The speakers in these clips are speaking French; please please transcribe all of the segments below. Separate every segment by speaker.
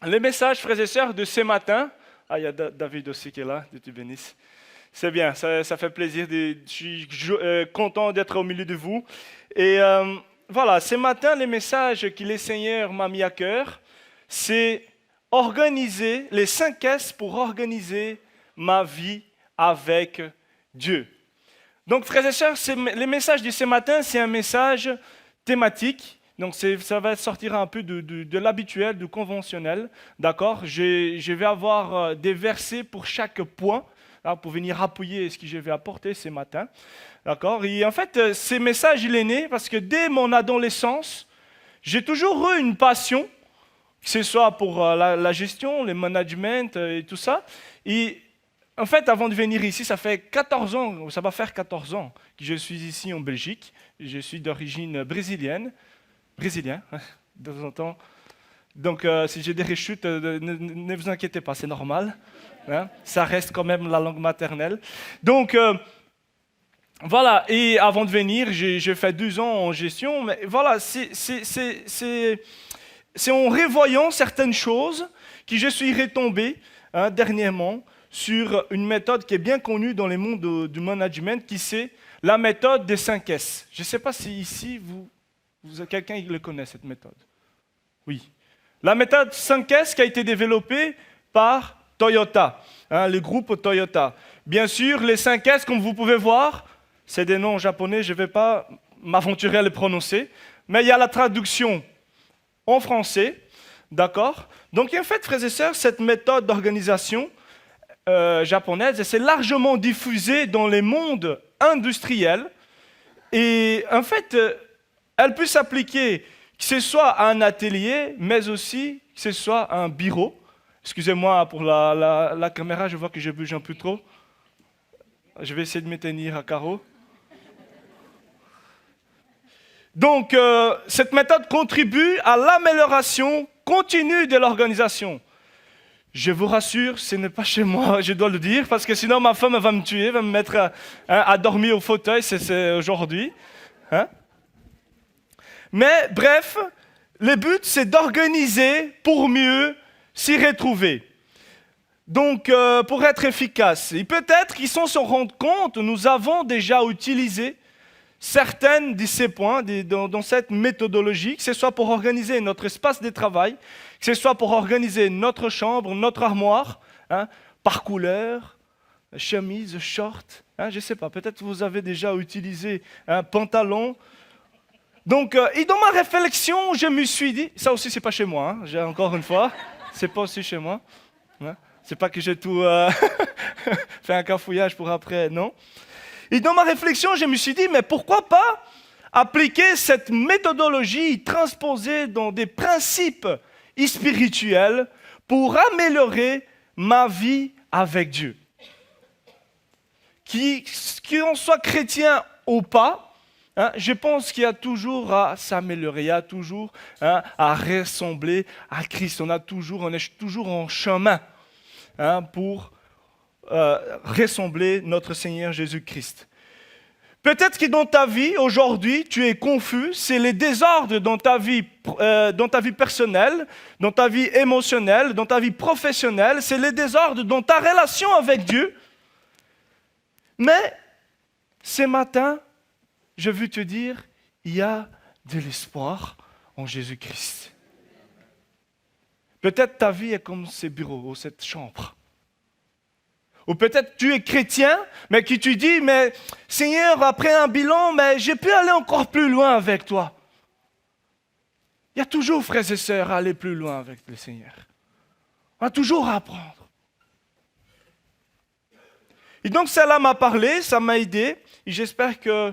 Speaker 1: Les messages, frères et sœurs, de ce matin. Ah, il y a David aussi qui est là, Dieu te bénisse. C'est bien, ça fait plaisir. Je suis content d'être au milieu de vous. Et voilà, ce matin, les messages que le Seigneur m'a mis à cœur, c'est organiser les 5 S pour organiser ma vie avec Dieu. Donc, frères et sœurs, les messages de ce matin, c'est un message thématique. Donc, ça va sortir un peu de l'habituel, du conventionnel. D'accord ? Je vais avoir des versets pour chaque point, là, pour venir appuyer ce que je vais apporter ce matin. D'accord ? Et en fait, ce message, il est né parce que dès mon adolescence, j'ai toujours eu une passion, que ce soit pour la gestion, le management et tout ça. Et en fait, avant de venir ici, ça fait 14 ans, ça va faire 14 ans que je suis ici en Belgique. Je suis d'origine brésilien, de temps en temps. Donc, si j'ai des rechutes, ne vous inquiétez pas, c'est normal. Hein? Ça reste quand même la langue maternelle. Donc, voilà, et avant de venir, j'ai fait 2 ans en gestion. Mais voilà, c'est en revoyant certaines choses que je suis retombé dernièrement sur une méthode qui est bien connue dans le monde du management, qui c'est la méthode des 5 S. Je ne sais pas si ici, quelqu'un le connaît, cette méthode. Oui. La méthode 5 S qui a été développée par Toyota, le groupe Toyota. Bien sûr, les 5 S, comme vous pouvez voir, c'est des noms japonais, je ne vais pas m'aventurer à les prononcer, mais il y a la traduction en français, d'accord ? Donc, en fait, frères et sœurs, cette méthode d'organisation japonaise, c'est largement diffusée dans les mondes industriels. Et en fait, elle peut s'appliquer que ce soit à un atelier, mais aussi que ce soit à un bureau. Excusez-moi pour la caméra, je vois que je bouge un peu trop. Je vais essayer de me tenir à carreau. Donc, cette méthode contribue à l'amélioration continue de l'organisation. Je vous rassure, ce n'est pas chez moi, je dois le dire, parce que sinon ma femme va me tuer, va me mettre à dormir au fauteuil, c'est aujourd'hui. Hein? Mais bref, le but, c'est d'organiser pour mieux s'y retrouver. Donc, pour être efficace, et peut-être qu'ils s'en rendent compte, nous avons déjà utilisé certaines de ces points dans cette méthodologie, que ce soit pour organiser notre espace de travail, que ce soit pour organiser notre chambre, notre armoire, par couleur, chemise, short, je ne sais pas, peut-être vous avez déjà utilisé un pantalon. Donc, et dans ma réflexion, je me suis dit, ça aussi c'est pas chez moi, j'ai encore une fois, c'est pas aussi chez moi, c'est pas que j'ai tout fait un cafouillage pour après, non. Et dans ma réflexion, je me suis dit, mais pourquoi pas appliquer cette méthodologie transposée dans des principes spirituels pour améliorer ma vie avec Dieu. Qu'on soit chrétien ou pas, je pense qu'il y a toujours à s'améliorer, il y a toujours à ressembler à Christ. On est toujours en chemin pour ressembler notre Seigneur Jésus-Christ. Peut-être que dans ta vie, aujourd'hui, tu es confus, c'est les désordres dans ta vie personnelle, dans ta vie émotionnelle, dans ta vie professionnelle, c'est les désordres dans ta relation avec Dieu. Mais, ce matin, je veux te dire, il y a de l'espoir en Jésus-Christ. Peut-être ta vie est comme ce bureau ou cette chambre. Ou peut-être tu es chrétien, mais qui tu dis, mais Seigneur, après un bilan, mais j'ai pu aller encore plus loin avec toi. Il y a toujours, frères et sœurs, à aller plus loin avec le Seigneur. On a toujours à apprendre. Et donc cela m'a parlé, ça m'a aidé, et j'espère que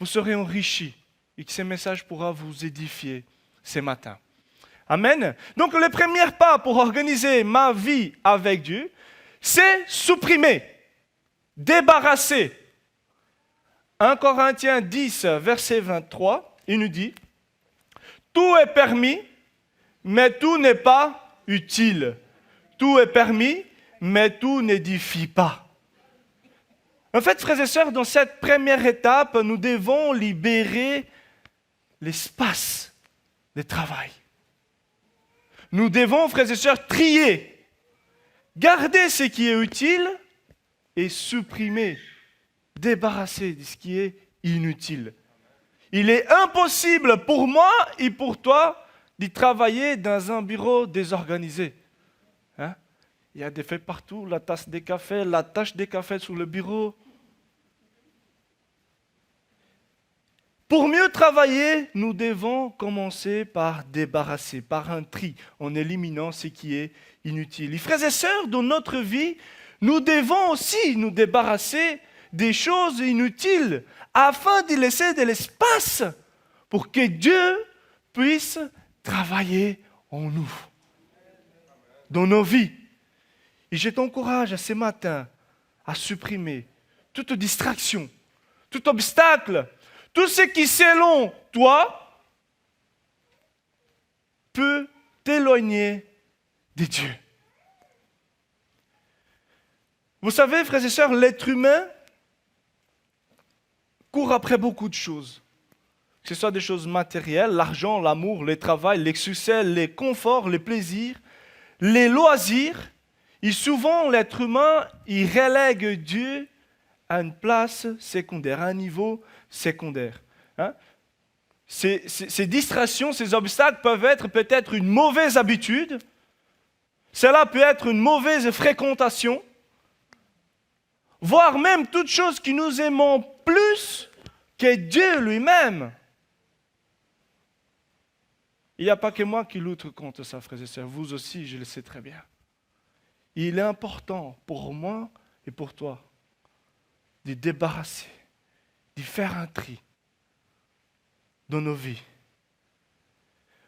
Speaker 1: vous serez enrichis et que ce message pourra vous édifier ce matin. Amen. Donc le premier pas pour organiser ma vie avec Dieu, c'est supprimer, débarrasser. 1 Corinthiens 10, verset 23, il nous dit, « Tout est permis, mais tout n'est pas utile. Tout est permis, mais tout n'édifie pas. » En fait, frères et sœurs, dans cette première étape, nous devons libérer l'espace de travail. Nous devons, frères et sœurs, trier, garder ce qui est utile et supprimer, débarrasser de ce qui est inutile. Il est impossible pour moi et pour toi de travailler dans un bureau désorganisé. Hein? Il y a des faits partout, la tasse des cafés, la tache des cafés sur le bureau. Pour mieux travailler, nous devons commencer par débarrasser, par un tri, en éliminant ce qui est inutile. Les frères et sœurs, dans notre vie, nous devons aussi nous débarrasser des choses inutiles afin de laisser de l'espace pour que Dieu puisse travailler en nous, dans nos vies. Et je t'encourage ce matin à supprimer toute distraction, tout obstacle, tout ce qui, selon toi, peut t'éloigner de Dieu. Vous savez, frères et sœurs, l'être humain court après beaucoup de choses. Que ce soit des choses matérielles, l'argent, l'amour, le travail, les succès, les conforts, les plaisirs, les loisirs. Et souvent, l'être humain, il relègue Dieu à une place secondaire, à un niveau secondaire. Hein? Ces distractions, ces obstacles peuvent être peut-être une mauvaise habitude. Cela peut être une mauvaise fréquentation. Voire même toute chose que nous aimons plus que Dieu lui-même. Il n'y a pas que moi qui lutte contre ça, frères et sœurs. Vous aussi, je le sais très bien. Il est important pour moi et pour toi de débarrasser, de faire un tri dans nos vies.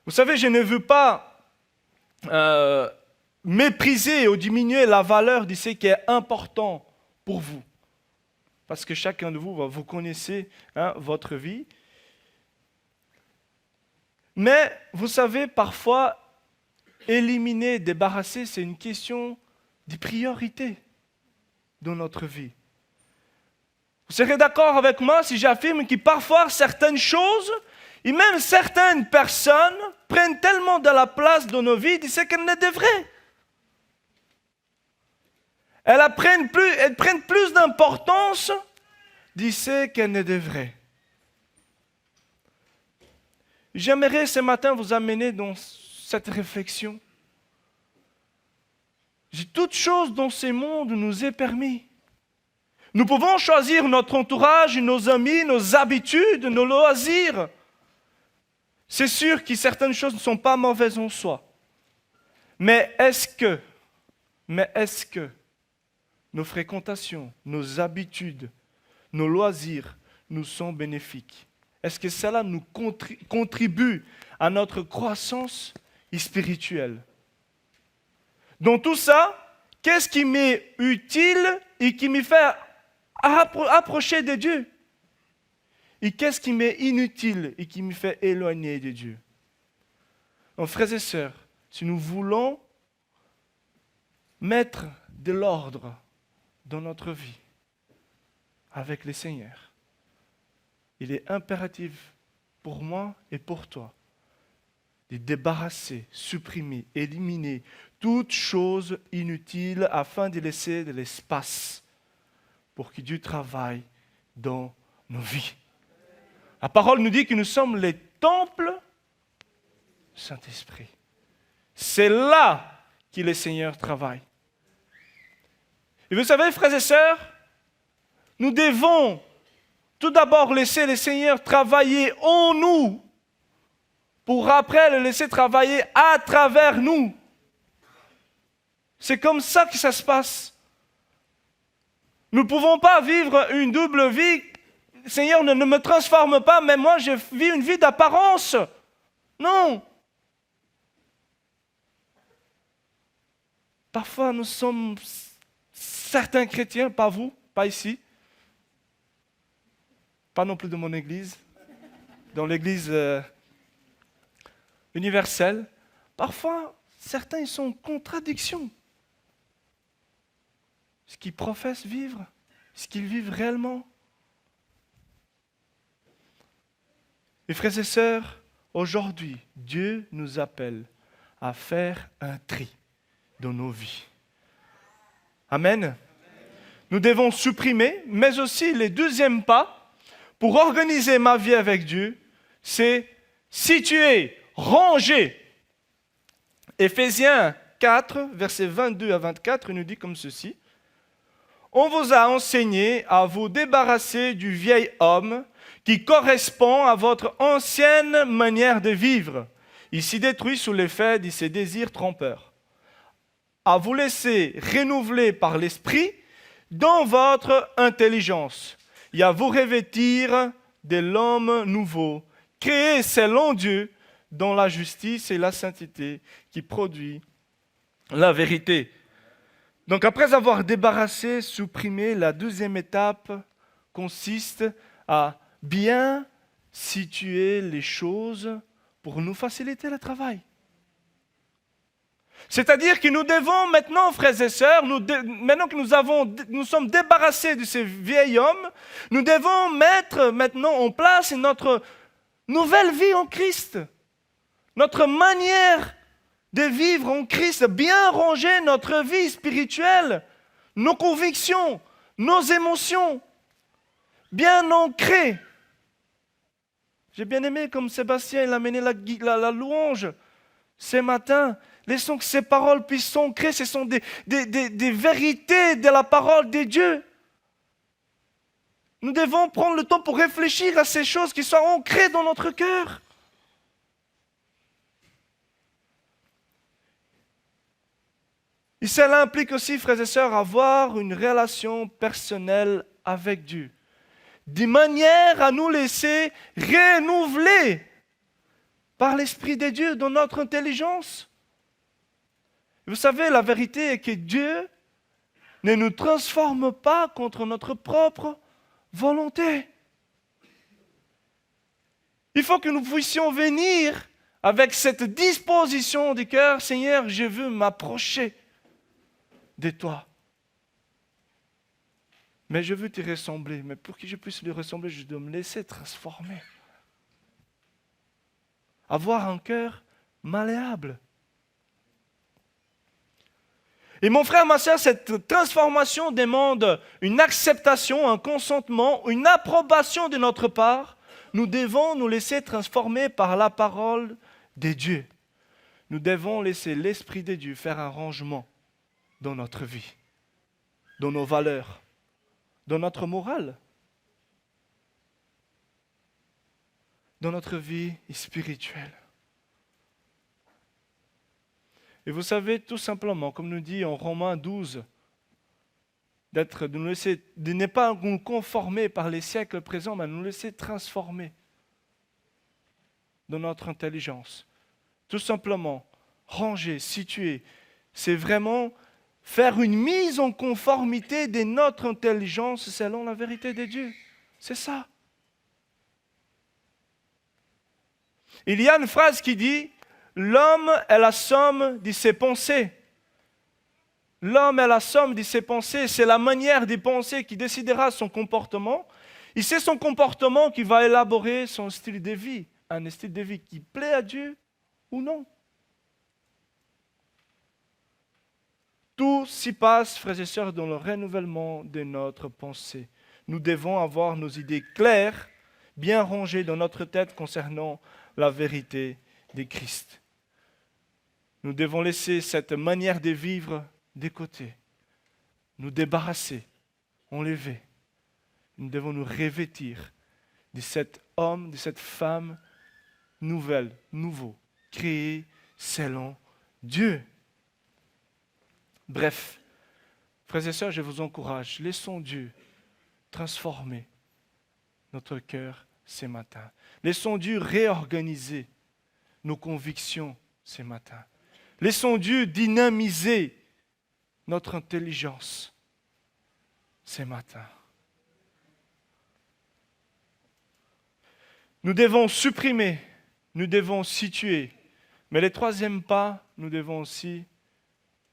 Speaker 1: Vous savez, je ne veux pas mépriser ou diminuer la valeur de ce qui est important pour vous. Parce que chacun de vous, vous connaissez votre vie. Mais vous savez, parfois, éliminer, débarrasser, c'est une question de priorité dans notre vie. Vous serez d'accord avec moi si j'affirme que parfois certaines choses et même certaines personnes prennent tellement de la place dans nos vies de ce qu'elles ne devraient. Elles prennent plus d'importance de ce qu'elles ne devraient. J'aimerais ce matin vous amener dans cette réflexion. Toute chose dans ce monde nous est permis. Nous pouvons choisir notre entourage, nos amis, nos habitudes, nos loisirs. C'est sûr que certaines choses ne sont pas mauvaises en soi. Mais est-ce que nos fréquentations, nos habitudes, nos loisirs nous sont bénéfiques? Est-ce que cela nous contribue à notre croissance spirituelle? Dans tout ça, qu'est-ce qui m'est utile et qui me fait approcher de Dieu? Et qu'est-ce qui m'est inutile et qui me fait éloigner de Dieu? Donc, frères et sœurs, si nous voulons mettre de l'ordre dans notre vie avec le Seigneur, il est impératif pour moi et pour toi de débarrasser, supprimer, éliminer toute chose inutile afin de laisser de l'espace pour que Dieu travaille dans nos vies. La parole nous dit que nous sommes les temples du Saint-Esprit. C'est là que le Seigneur travaille. Et vous savez, frères et sœurs, nous devons tout d'abord laisser le Seigneur travailler en nous pour après le laisser travailler à travers nous. C'est comme ça que ça se passe. Nous ne pouvons pas vivre une double vie. Seigneur, ne me transforme pas, mais moi je vis une vie d'apparence. Non. Parfois nous sommes certains chrétiens, pas vous, pas ici, pas non plus de mon église, dans l'église universelle. Parfois, certains ils sont en contradiction. Ce qu'ils professent vivre, ce qu'ils vivent réellement. Et frères et sœurs, aujourd'hui, Dieu nous appelle à faire un tri dans nos vies. Amen. Nous devons supprimer, mais aussi le deuxième pas pour organiser ma vie avec Dieu, c'est situer, ranger. Éphésiens 4, versets 22 à 24, il nous dit comme ceci. On vous a enseigné à vous débarrasser du vieil homme qui correspond à votre ancienne manière de vivre. Il s'y détruit sous l'effet de ses désirs trompeurs. À vous laisser renouveler par l'esprit dans votre intelligence et à vous revêtir de l'homme nouveau, créé selon Dieu dans la justice et la sainteté qui produit la vérité. Donc après avoir débarrassé, supprimé, la deuxième étape consiste à bien situer les choses pour nous faciliter le travail. C'est-à-dire que nous devons maintenant, frères et sœurs, maintenant que nous sommes débarrassés de ces vieils hommes, nous devons mettre maintenant en place notre nouvelle vie en Christ. Notre manière de vivre en Christ, bien ranger notre vie spirituelle, nos convictions, nos émotions, bien ancrées. J'ai bien aimé comme Sébastien il a mené la louange ce matin. Laissons que ces paroles puissent s'ancrer. Ce sont des vérités de la parole de Dieu. Nous devons prendre le temps pour réfléchir à ces choses qui sont ancrées dans notre cœur. Et cela implique aussi, frères et sœurs, avoir une relation personnelle avec Dieu, de manière à nous laisser renouveler par l'Esprit de Dieu dans notre intelligence. Vous savez, la vérité est que Dieu ne nous transforme pas contre notre propre volonté. Il faut que nous puissions venir avec cette disposition du cœur, Seigneur, je veux m'approcher de toi. Mais je veux te ressembler. Mais pour que je puisse lui ressembler, je dois me laisser transformer. Avoir un cœur malléable. Et mon frère, ma soeur, cette transformation demande une acceptation, un consentement, une approbation de notre part. Nous devons nous laisser transformer par la parole de Dieu. Nous devons laisser l'Esprit de Dieu faire un rangement dans notre vie, dans nos valeurs, dans notre morale, dans notre vie spirituelle. Et vous savez, tout simplement, comme nous dit en Romains 12, de ne pas nous conformer par les siècles présents, mais de nous laisser transformer dans notre intelligence. Tout simplement, ranger, situer, c'est vraiment faire une mise en conformité de notre intelligence selon la vérité de Dieu. C'est ça. Il y a une phrase qui dit « L'homme est la somme de ses pensées ». L'homme est la somme de ses pensées. C'est la manière de penser qui décidera son comportement. Et c'est son comportement qui va élaborer son style de vie. Un style de vie qui plaît à Dieu ou non. Tout s'y passe, frères et sœurs, dans le renouvellement de notre pensée. Nous devons avoir nos idées claires, bien rangées dans notre tête concernant la vérité de Christ. Nous devons laisser cette manière de vivre de côté, nous débarrasser, enlever. Nous devons nous revêtir de cet homme, de cette femme nouvelle, nouveau, créé selon Dieu. Bref, frères et sœurs, je vous encourage, laissons Dieu transformer notre cœur ce matin. Laissons Dieu réorganiser nos convictions ce matin. Laissons Dieu dynamiser notre intelligence ce matin. Nous devons supprimer, nous devons situer, mais le troisième pas, nous devons aussi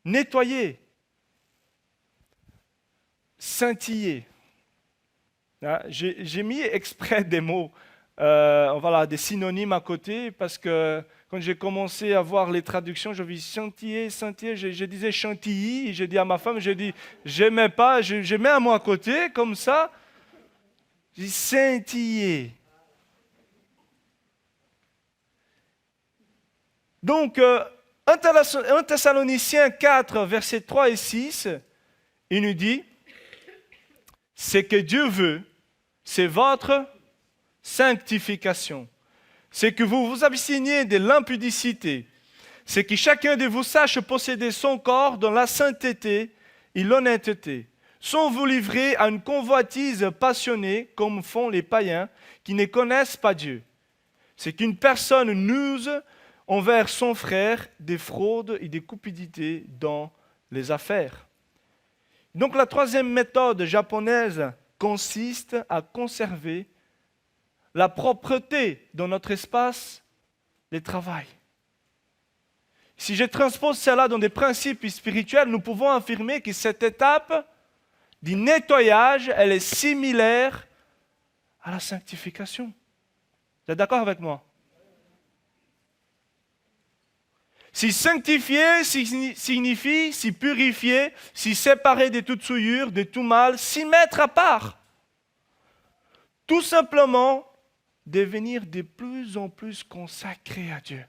Speaker 1: nettoyer, scintiller. J'ai mis exprès des mots voilà, des synonymes à côté, parce que quand j'ai commencé à voir les traductions, je vis scintiller, scintiller, je disais chantilly, et j'ai dit à ma femme, j'ai dit, j'aimais pas, je mets un mot à côté, comme ça, j'ai dit scintiller. Donc, 1 Thessaloniciens 4, versets 3 et 6, il nous dit, ce que Dieu veut, c'est votre sanctification. C'est que vous vous absteniez de l'impudicité. C'est que chacun de vous sache posséder son corps dans la sainteté et l'honnêteté, sans vous livrer à une convoitise passionnée comme font les païens qui ne connaissent pas Dieu. C'est qu'une personne n'use envers son frère des fraudes et des cupidités dans les affaires. Donc la troisième méthode japonaise consiste à conserver la propreté dans notre espace de travail. Si je transpose cela dans des principes spirituels, nous pouvons affirmer que cette étape du nettoyage, elle est similaire à la sanctification. Vous êtes d'accord avec moi? Si sanctifier signifie s'y purifier, s'y séparer de toute souillure, de tout mal, s'y mettre à part. Tout simplement devenir de plus en plus consacré à Dieu.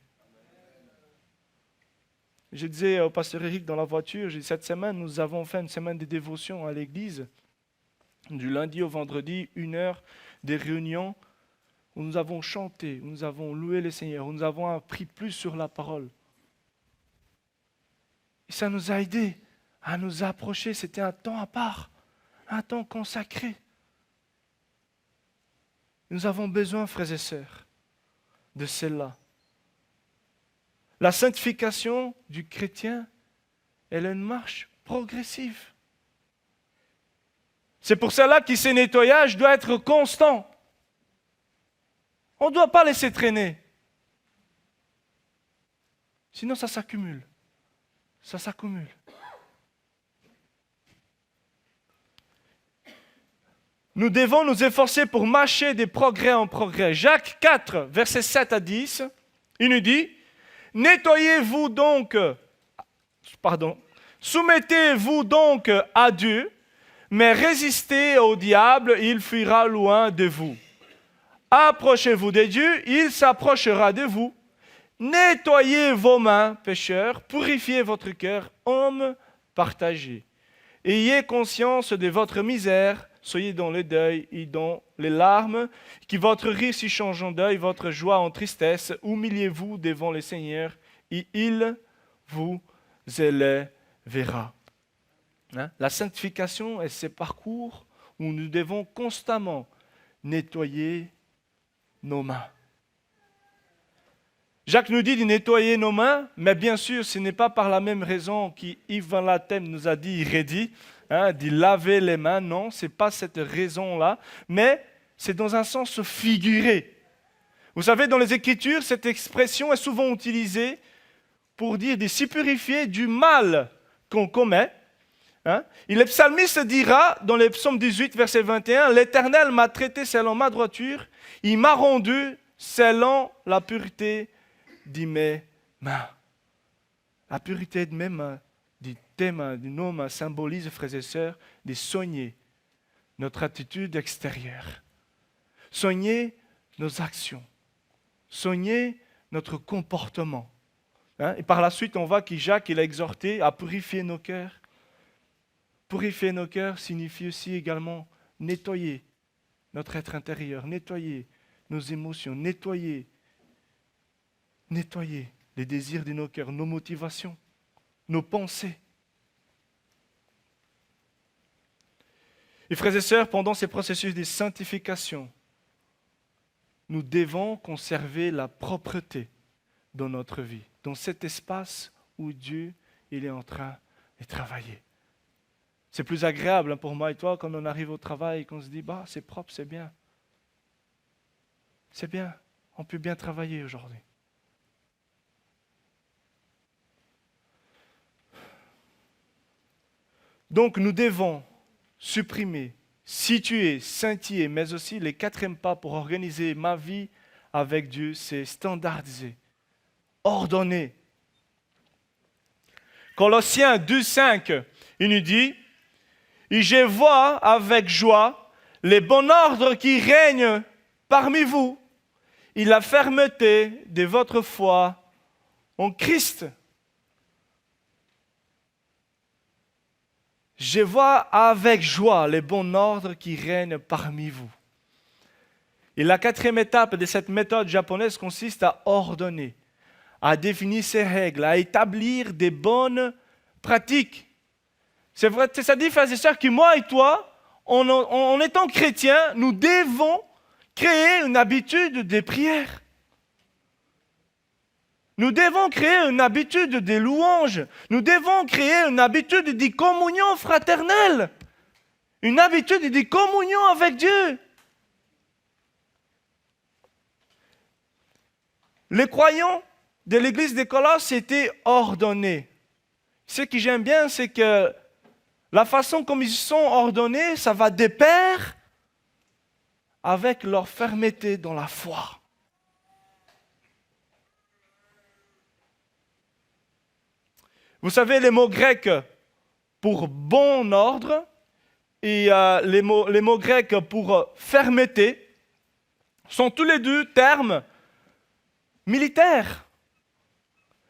Speaker 1: Je disais au pasteur Eric dans la voiture, cette semaine, nous avons fait une semaine de dévotion à l'église. Du lundi au vendredi, 1 heure de réunion où nous avons chanté, où nous avons loué le Seigneur, où nous avons appris plus sur la parole. Et ça nous a aidés à nous approcher. C'était un temps à part, un temps consacré. Nous avons besoin, frères et sœurs, de cela. La sanctification du chrétien, elle est une marche progressive. C'est pour cela que ce nettoyage doit être constant. On ne doit pas laisser traîner. Sinon, ça s'accumule. Ça s'accumule. Nous devons nous efforcer pour marcher de progrès en progrès. Jacques 4, versets 7 à 10, il nous dit, nettoyez-vous donc, soumettez-vous donc à Dieu, mais résistez au diable, il fuira loin de vous. Approchez-vous de Dieu, il s'approchera de vous. Nettoyez vos mains, pécheurs, purifiez votre cœur, hommes partagés. Ayez conscience de votre misère, soyez dans le deuil et dans les larmes, que votre rire s'y change en deuil, votre joie en tristesse. Humiliez-vous devant le Seigneur et il vous élèvera. La sanctification est ce parcours où nous devons constamment nettoyer nos mains. Jacques nous dit de nettoyer nos mains, mais bien sûr, ce n'est pas par la même raison qu'Yves Van Latem nous a dit, d'y laver les mains. Non, ce n'est pas cette raison-là, mais c'est dans un sens figuré. Vous savez, dans les Écritures, cette expression est souvent utilisée pour dire de s'y purifier du mal qu'on commet. Et le psalmiste dira, dans le psaume 18, verset 21, « L'Éternel m'a traité selon ma droiture, il m'a rendu selon la pureté de mes mains. » La pureté de mes mains, de nos mains, symbolise, frères et sœurs, de soigner notre attitude extérieure, soigner nos actions, soigner notre comportement. Et par la suite, on voit que Jacques il a exhorté à purifier nos cœurs. Purifier nos cœurs signifie aussi également nettoyer notre être intérieur, nettoyer nos émotions, nettoyer les désirs de nos cœurs, nos motivations, nos pensées. Et frères et sœurs, pendant ces processus de sanctification, nous devons conserver la propreté dans notre vie, dans cet espace où Dieu il est en train de travailler. C'est plus agréable pour moi et toi quand on arrive au travail et qu'on se dit « c'est propre, c'est bien. C'est bien, on peut bien travailler aujourd'hui. » Donc nous devons supprimer situer, scintiller, mais aussi les quatrièmes pas pour organiser ma vie avec Dieu, c'est standardiser, ordonner. Colossiens 2,5, il nous dit, « Et je vois avec joie les bons ordres qui règnent parmi vous et la fermeté de votre foi en Christ. » Je vois avec joie les bons ordres qui règnent parmi vous. Et la quatrième étape de cette méthode japonaise consiste à ordonner, à définir ses règles, à établir des bonnes pratiques. C'est vrai, c'est-à-dire, frères et sœurs, que moi et toi, en étant chrétiens, nous devons créer une habitude de prière. Nous devons créer une habitude de louange. Nous devons créer une habitude de communion fraternelle. Une habitude de communion avec Dieu. Les croyants de l'église de Colosse étaient ordonnés. Ce que j'aime bien, c'est que la façon comme ils sont ordonnés, ça va de pair avec leur fermeté dans la foi. Vous savez, les mots grecs pour bon ordre et les mots grecs pour fermeté sont tous les deux termes militaires.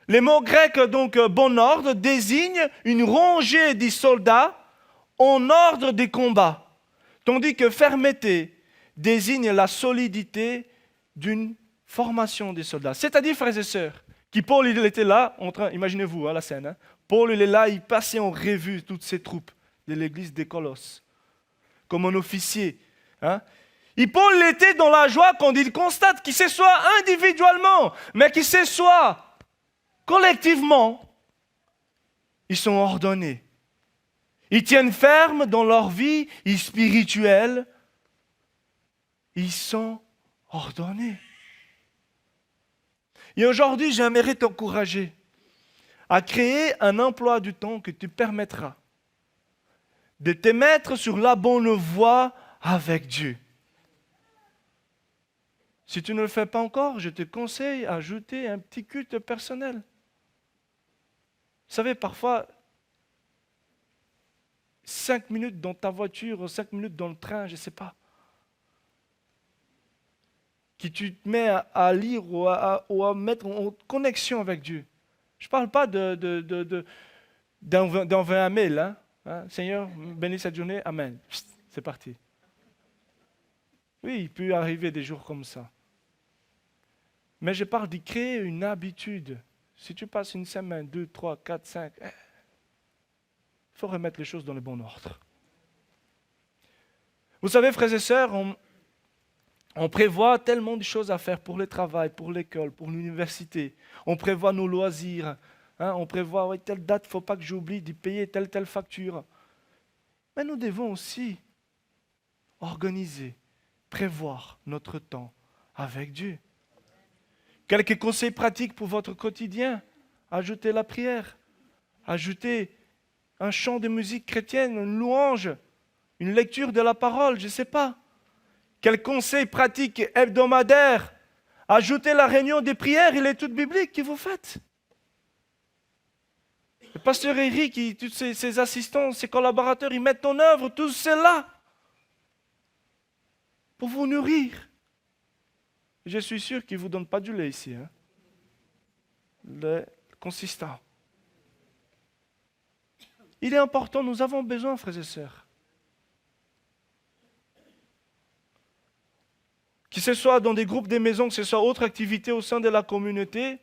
Speaker 1: Les mots grecs, donc bon ordre, désignent une rangée des soldats en ordre de combat, tandis que fermeté désigne la solidité d'une formation des soldats. C'est-à-dire, frères et sœurs, Paul il était là, imaginez-vous la scène, hein. Paul il est là, il passait en revue toutes ces troupes de l'église des Colosses, comme un officier. Hein. Et Paul était dans la joie quand il constate qu'il se soit individuellement, mais qu'il se soit collectivement, ils sont ordonnés. Ils tiennent ferme dans leur vie spirituelle, ils sont ordonnés. Et aujourd'hui, j'aimerais t'encourager à créer un emploi du temps qui te permettra de te mettre sur la bonne voie avec Dieu. Si tu ne le fais pas encore, je te conseille d'ajouter un petit culte personnel. Vous savez, parfois, 5 minutes dans ta voiture, 5 minutes dans le train, je ne sais pas, que tu te mets à lire ou à mettre en connexion avec Dieu. Je ne parle pas d'envoyer un mail. Hein? Seigneur, bénis cette journée, amen. C'est parti. Oui, il peut arriver des jours comme ça. Mais je parle de créer une habitude. Si tu passes une semaine, 2, 3, 4, 5, il faut remettre les choses dans le bon ordre. Vous savez, frères et sœurs, on prévoit tellement de choses à faire pour le travail, pour l'école, pour l'université. On prévoit nos loisirs. Hein, on prévoit, telle date, il ne faut pas que j'oublie de payer telle facture. Mais nous devons aussi organiser, prévoir notre temps avec Dieu. Quelques conseils pratiques pour votre quotidien. Ajoutez la prière. Ajoutez un chant de musique chrétienne, une louange, une lecture de la parole, je ne sais pas. Quels conseils pratiques hebdomadaires? Ajoutez la réunion des prières et l'étude biblique que vous faites. Le pasteur Eric, tous ses assistants, ses collaborateurs, ils mettent en œuvre tout cela pour vous nourrir. Je suis sûr qu'ils ne vous donnent pas du lait ici. Hein? Le consistant. Il est important, nous avons besoin, frères et sœurs. Que ce soit dans des groupes des maisons, que ce soit autre activité au sein de la communauté,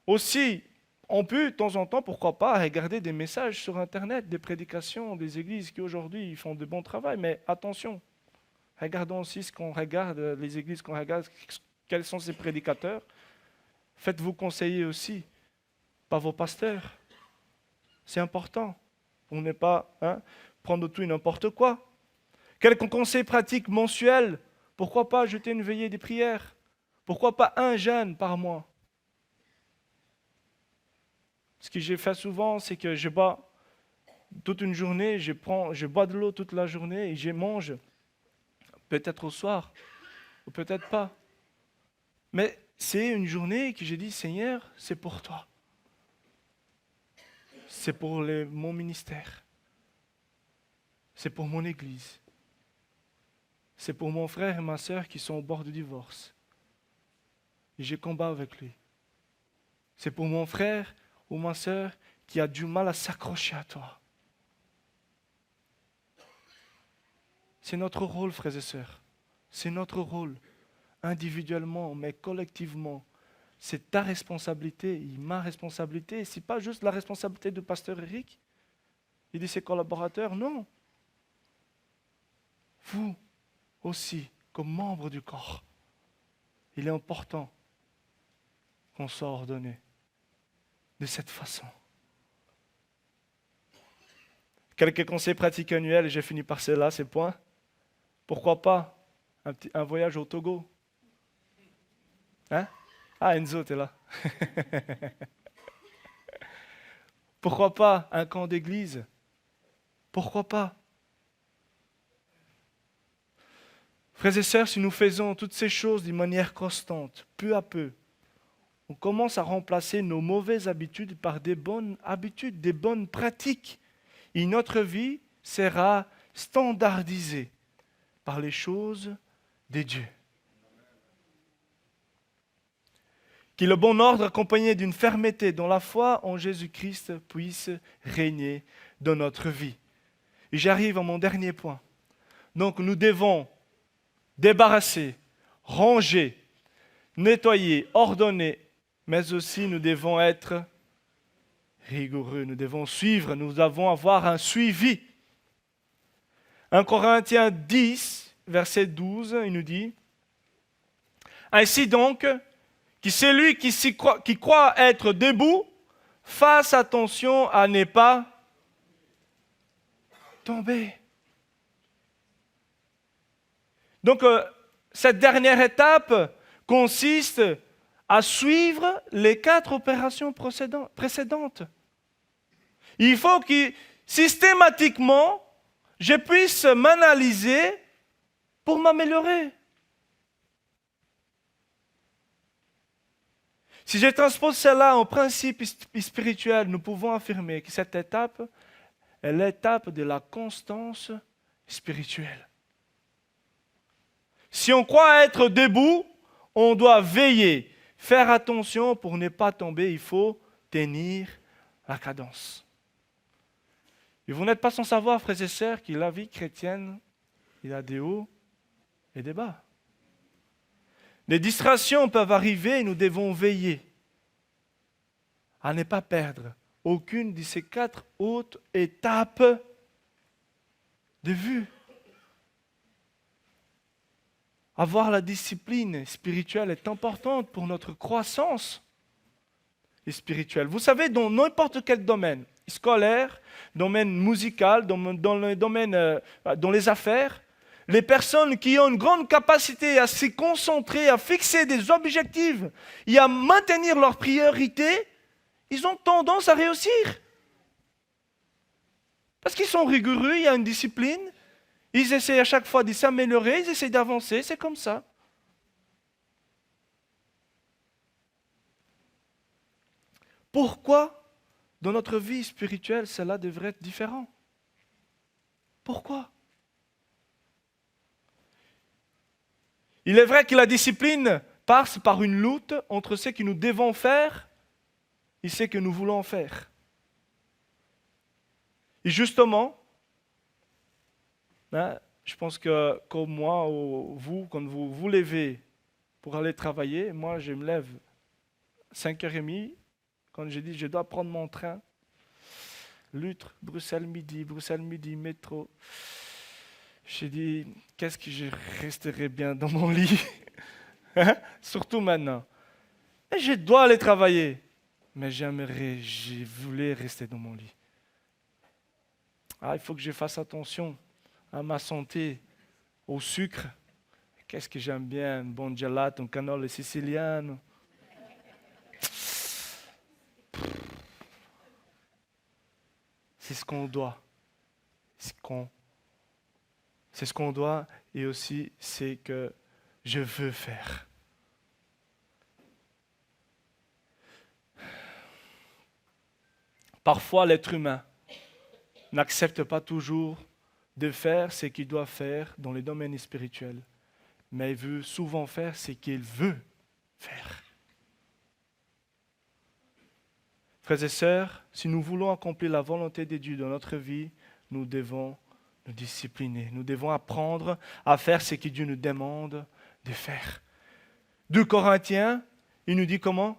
Speaker 1: aussi, on peut de temps en temps, pourquoi pas, regarder des messages sur Internet, des prédications des églises qui aujourd'hui font de bon travail, mais attention, regardons aussi ce qu'on regarde, les églises qu'on regarde, quels sont ces prédicateurs. Faites-vous conseiller aussi par vos pasteurs. C'est important pour ne pas prendre tout et n'importe quoi. Quelques conseils pratiques mensuels. Pourquoi pas jeter une veillée des prières? Pourquoi pas un jeûne par mois? Ce que j'ai fait souvent, c'est que je bois toute une journée, je bois de l'eau toute la journée et je mange, peut-être au soir, ou peut-être pas. Mais c'est une journée que j'ai dit, Seigneur, c'est pour toi. C'est pour mon ministère. C'est pour mon église. C'est pour mon frère et ma sœur qui sont au bord du divorce. Et j'ai combat avec lui. C'est pour mon frère ou ma sœur qui a du mal à s'accrocher à toi. C'est notre rôle, frères et sœurs. C'est notre rôle, individuellement, mais collectivement. C'est ta responsabilité et ma responsabilité. Ce n'est pas juste la responsabilité du pasteur Eric et de ses collaborateurs, non. Vous aussi, comme membre du corps, il est important qu'on soit ordonné de cette façon. Quelques conseils pratiques annuels, et j'ai fini par cela, ces points. Pourquoi pas un voyage au Togo? Hein? Ah, Enzo, t'es là. Pourquoi pas un camp d'église? Pourquoi pas? Frères et sœurs, si nous faisons toutes ces choses d'une manière constante, peu à peu, on commence à remplacer nos mauvaises habitudes par des bonnes habitudes, des bonnes pratiques. Et notre vie sera standardisée par les choses de Dieu. Que le bon ordre accompagné d'une fermeté dans la foi en Jésus-Christ puisse régner dans notre vie. Et j'arrive à mon dernier point. Donc nous devons débarrasser, ranger, nettoyer, ordonner, mais aussi nous devons être rigoureux, nous devons suivre, nous devons avoir un suivi. 1 Corinthiens 10, verset 12, il nous dit « Ainsi donc, que celui qui croit être debout, fasse attention à ne pas tomber. » Donc, cette dernière étape consiste à suivre les 4 opérations précédentes. Il faut que systématiquement, je puisse m'analyser pour m'améliorer. Si je transpose cela en principe spirituel, nous pouvons affirmer que cette étape est l'étape de la constance spirituelle. Si on croit être debout, on doit veiller, faire attention pour ne pas tomber. Il faut tenir la cadence. Et vous n'êtes pas sans savoir, frères et sœurs, que la vie chrétienne, il y a des hauts et des bas. Les distractions peuvent arriver et nous devons veiller à ne pas perdre aucune de ces 4 hautes étapes de vue. Avoir la discipline spirituelle est importante pour notre croissance spirituelle. Vous savez, dans n'importe quel domaine, scolaire, domaine musical, dans les affaires, les personnes qui ont une grande capacité à se concentrer, à fixer des objectifs et à maintenir leurs priorités, ils ont tendance à réussir. Parce qu'ils sont rigoureux, il y a une discipline, ils essaient à chaque fois de s'améliorer, ils essaient d'avancer, c'est comme ça. Pourquoi, dans notre vie spirituelle, cela devrait être différent? Pourquoi? Il est vrai que la discipline passe par une lutte entre ce que nous devons faire et ce que nous voulons faire. Et justement, je pense que comme moi ou vous, quand vous vous levez pour aller travailler, moi je me lève 5h30, quand j'ai dit je dois prendre mon train, Lutre, Bruxelles midi, métro. J'ai dit, qu'est-ce que je resterai bien dans mon lit? Surtout maintenant. Et je dois aller travailler. Mais je voulais rester dans mon lit. Il faut que je fasse attention à ma santé, au sucre. Qu'est-ce que j'aime bien, un bon gelato, un cannoli siciliano. C'est c'est ce qu'on doit. C'est ce qu'on doit et aussi c'est que je veux faire. Parfois, l'être humain n'accepte pas toujours de faire ce qu'il doit faire dans les domaines spirituels, mais il veut souvent faire ce qu'il veut faire. Frères et sœurs, si nous voulons accomplir la volonté de Dieu dans notre vie, nous devons nous discipliner. Nous devons apprendre à faire ce que Dieu nous demande de faire. 2 Corinthiens, il nous dit comment?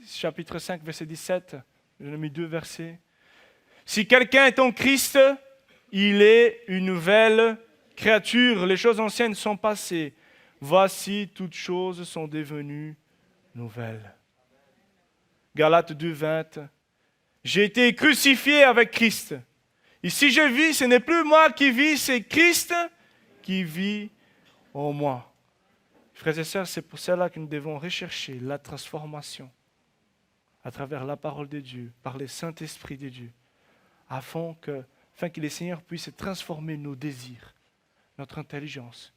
Speaker 1: Chapitre 5, verset 17. J'en ai mis 2 versets. Si quelqu'un est en Christ, il est une nouvelle créature. Les choses anciennes sont passées. Voici, toutes choses sont devenues nouvelles. Galates 2, 20. J'ai été crucifié avec Christ. Et si je vis, ce n'est plus moi qui vis, c'est Christ qui vit en moi. Frères et sœurs, c'est pour cela que nous devons rechercher la transformation à travers la parole de Dieu, par le Saint-Esprit de Dieu, afin que le Seigneur puisse transformer nos désirs, notre intelligence,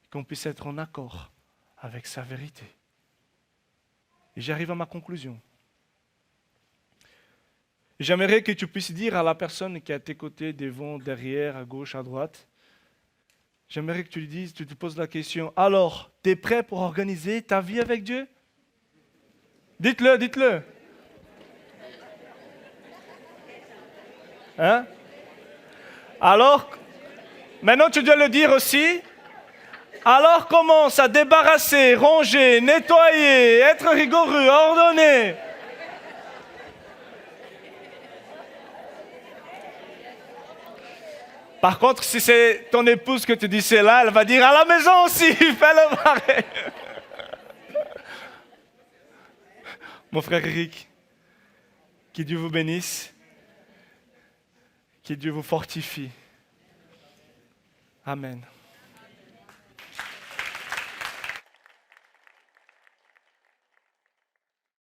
Speaker 1: qu'on puisse être en accord avec sa vérité. Et j'arrive à ma conclusion. J'aimerais que tu puisses dire à la personne qui est à tes côtés, devant, derrière, à gauche, à droite, j'aimerais que tu lui dises, tu te poses la question, alors, tu es prêt pour organiser ta vie avec Dieu? Dites-le, dites-le. Hein? Alors, maintenant tu dois le dire aussi. Alors commence à débarrasser, ranger, nettoyer, être rigoureux, ordonné. Par contre, si c'est ton épouse que tu dis c'est là, elle va dire à la maison aussi, fais-le pareil. Mon frère Eric, que Dieu vous bénisse, que Dieu vous fortifie. Amen.